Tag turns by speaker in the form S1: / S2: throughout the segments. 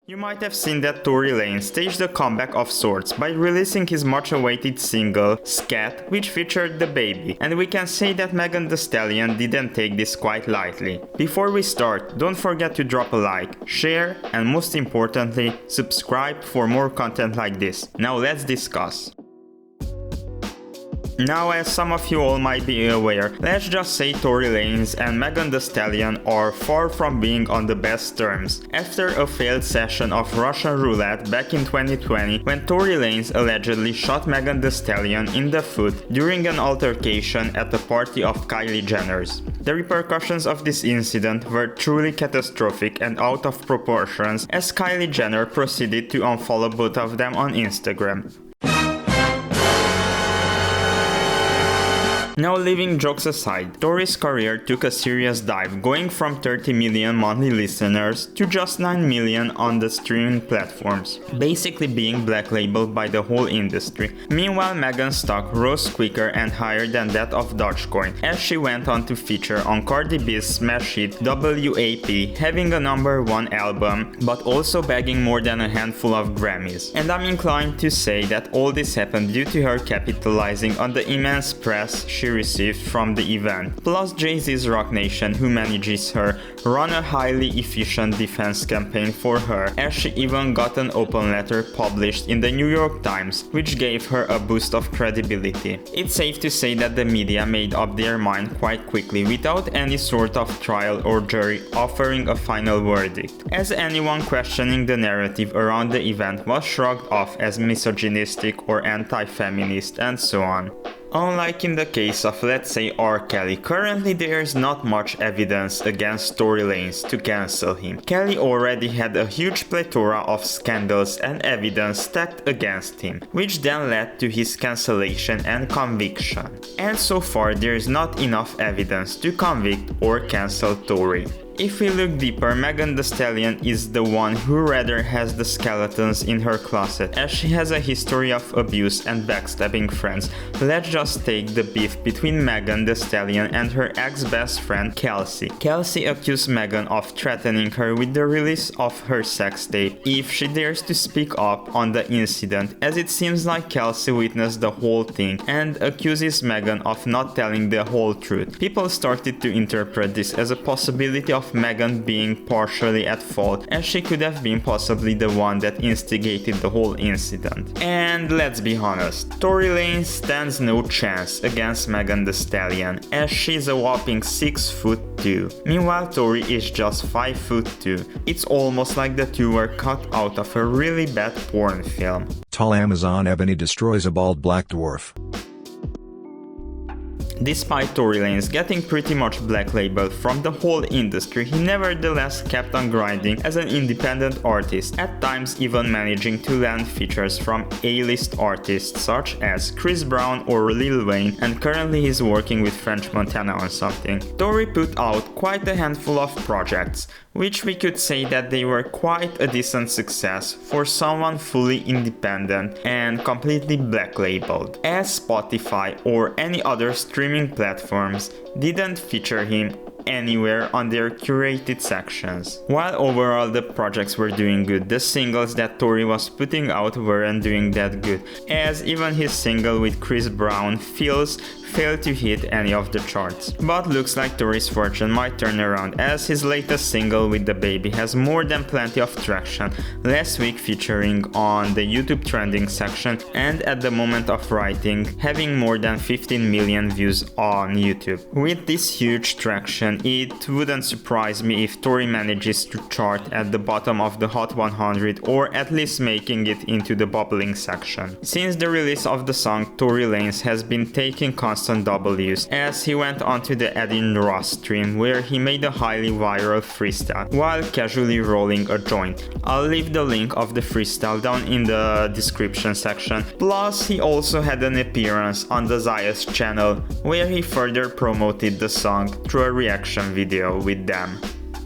S1: You might have seen that Tory Lanez staged a comeback of sorts by releasing his much-awaited single, SKAT, which featured DaBaby, and we can say that Meghan Thee Stallion didn't take this quite lightly. Before we start, don't forget to drop a like, share, and most importantly, subscribe for more content like this. Now let's discuss. Now, as some of you all might be aware, let's just say Tory Lanez and Meghan Thee Stallion are far from being on the best terms. After a failed session of Russian roulette back in 2020, when Tory Lanez allegedly shot Meghan Thee Stallion in the foot during an altercation at the party of Kylie Jenner's. The repercussions of this incident were truly catastrophic and out of proportions, as Kylie Jenner proceeded to unfollow both of them on Instagram. Now, leaving jokes aside, Tory's career took a serious dive, going from 30 million monthly listeners to just 9 million on the streaming platforms, basically being black labeled by the whole industry. Meanwhile, Meghan's stock rose quicker and higher than that of Dogecoin, as she went on to feature on Cardi B's smash hit WAP, having a #1 album, but also bagging more than a handful of Grammys. And I'm inclined to say that all this happened due to her capitalizing on the immense press she received from the event. Plus, Jay-Z's Roc Nation, who manages her, run a highly efficient defense campaign for her, as she even got an open letter published in the New York Times, which gave her a boost of credibility. It's safe to say that the media made up their mind quite quickly, without any sort of trial or jury offering a final verdict, as anyone questioning the narrative around the event was shrugged off as misogynistic or anti-feminist and so on. Unlike in the case of, let's say, R. Kelly, currently there is not much evidence against Tory Lanez to cancel him. Kelly already had a huge plethora of scandals and evidence stacked against him, which then led to his cancellation and conviction. And so far there is not enough evidence to convict or cancel Tory. If we look deeper, Meghan Thee Stallion is the one who rather has the skeletons in her closet, as she has a history of abuse and backstabbing friends. Let's just take the beef between Meghan Thee Stallion and her ex-best friend Kelsey. Kelsey accused Meghan of threatening her with the release of her sex tape if she dares to speak up on the incident, as it seems like Kelsey witnessed the whole thing and accuses Meghan of not telling the whole truth. People started to interpret this as a possibility of Meghan being partially at fault, as she could have been possibly the one that instigated the whole incident. And let's be honest, Tory Lanez stands no chance against Meghan Thee Stallion, as she's a whopping 6'2". Meanwhile, Tory is just 5'2". It's almost like the two were cut out of a really bad porn film.
S2: Tall Amazon ebony destroys a bald black dwarf.
S1: Despite Tory Lanez getting pretty much black labeled from the whole industry, he nevertheless kept on grinding as an independent artist, at times even managing to land features from A-list artists such as Chris Brown or Lil Wayne, and currently he's working with French Montana on something. Tory put out quite a handful of projects, which we could say that they were quite a decent success for someone fully independent and completely black labeled, as Spotify or any other streaming platforms didn't feature him anywhere on their curated sections. While overall the projects were doing good, the singles that Tory was putting out weren't doing that good, as even his single with Chris Brown, Feels, failed to hit any of the charts. But looks like Tory's fortune might turn around, as his latest single with DaBaby has more than plenty of traction, last week featuring on the YouTube trending section, and at the moment of writing having more than 15 million views on YouTube. With this huge traction, it wouldn't surprise me if Tory manages to chart at the bottom of the Hot 100, or at least making it into the bubbling section. Since the release of the song, Tory Lanez has been taking constant W's, as he went onto the Adin stream where he made a highly viral freestyle while casually rolling a joint. I'll leave the link of the freestyle down in the description section. Plus, he also had an appearance on the Zaya's channel where he further promoted the song through a reaction video with them.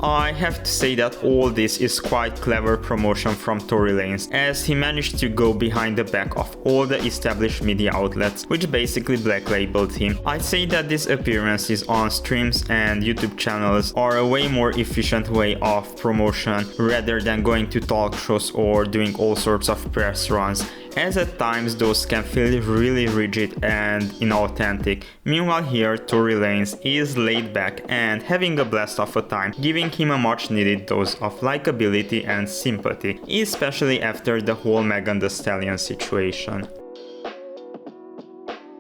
S1: I have to say that all this is quite clever promotion from Tory Lanez, as he managed to go behind the back of all the established media outlets, which basically black labeled him. I'd say that these appearances on streams and YouTube channels are a way more efficient way of promotion rather than going to talk shows or doing all sorts of press runs, as at times those can feel really rigid and inauthentic. Meanwhile here, Tory Lanez is laid back and having a blast of a time, giving him a much needed dose of likability and sympathy, especially after the whole Meghan Thee Stallion situation.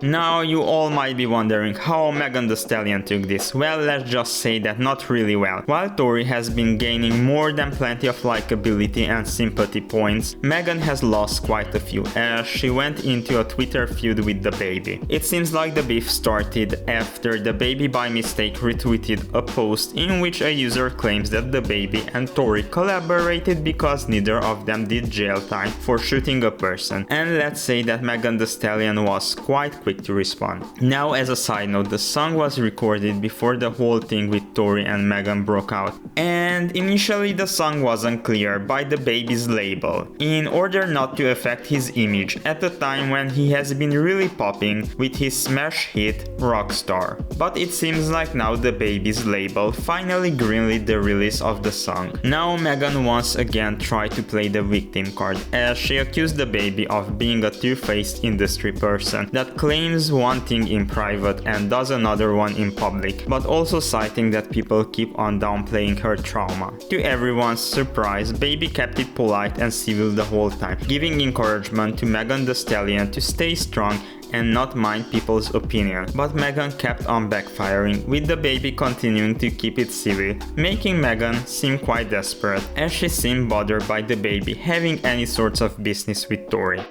S1: Now you all might be wondering how Meghan Thee Stallion took this. Well, let's just say that not really well. While Tory has been gaining more than plenty of likability and sympathy points, Meghan has lost quite a few, as she went into a Twitter feud with DaBaby. It seems like the beef started after DaBaby by mistake retweeted a post in which a user claims that DaBaby and Tory collaborated because neither of them did jail time for shooting a person. And let's say that Meghan Thee Stallion was quite quick to respond. Now, as a side note, the song was recorded before the whole thing with Tory and Meghan broke out, and initially the song wasn't cleared by DaBaby's label in order not to affect his image at the time when he has been really popping with his smash hit Rockstar. But it seems like now DaBaby's label finally greenlit the release of the song. Now Meghan once again tried to play the victim card, as she accused DaBaby of being a two-faced industry person that claims one thing in private and does another one in public, but also citing that people keep on downplaying her trauma. To everyone's surprise, Baby kept it polite and civil the whole time, giving encouragement to Meghan Thee Stallion to stay strong and not mind people's opinion. But Meghan kept on backfiring, with DaBaby continuing to keep it civil, making Meghan seem quite desperate, as she seemed bothered by DaBaby having any sorts of business with Tory.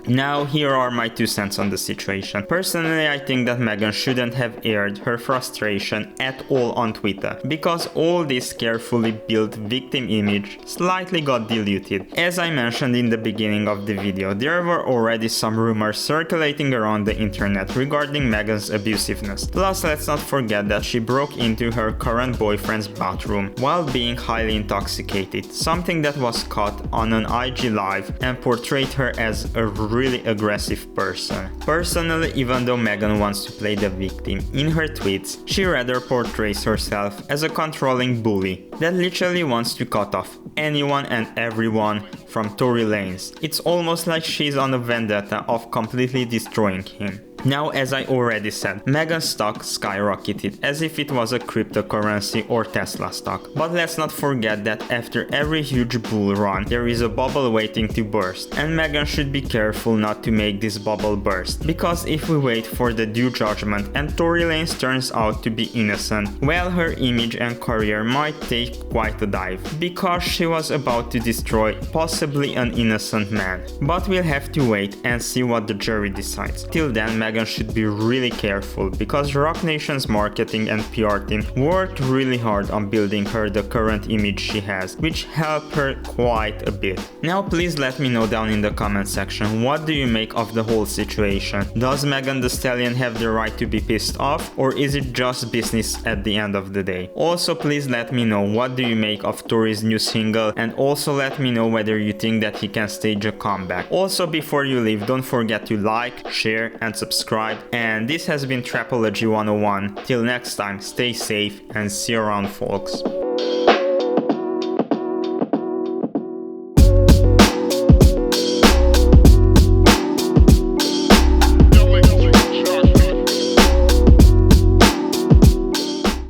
S1: Now, here are my 2 cents on the situation. Personally, I think that Meghan shouldn't have aired her frustration at all on Twitter, because all this carefully built victim image slightly got diluted. As I mentioned in the beginning of the video, there were already some rumors circulating around the internet regarding Meghan's abusiveness. Plus, let's not forget that she broke into her current boyfriend's bathroom while being highly intoxicated, something that was caught on an IG live and portrayed her as a really aggressive person. Personally, even though Meghan wants to play the victim in her tweets, she rather portrays herself as a controlling bully that literally wants to cut off anyone and everyone from Tory Lanez. It's almost like she's on a vendetta of completely destroying him. Now, as I already said, Meghan's stock skyrocketed as if it was a cryptocurrency or Tesla stock. But let's not forget that after every huge bull run, there is a bubble waiting to burst, and Meghan should be careful not to make this bubble burst, because if we wait for the due judgment and Tory Lanez turns out to be innocent, well, her image and career might take quite a dive, because she was about to destroy possibly an innocent man. But we'll have to wait and see what the jury decides. Till then, Meghan should be really careful, because Roc Nation's marketing and PR team worked really hard on building her the current image she has, which helped her quite a bit. Now please let me know down in the comment section, what do you make of the whole situation? Does Meghan Thee Stallion have the right to be pissed off, or is it just business at the end of the day? Also, please let me know what do you make of Tory's new single, and also let me know whether you think that he can stage a comeback. Also, before you leave, don't forget to like, share and subscribe. And this has been Trapology 101. Till next time, stay safe and see you around, folks.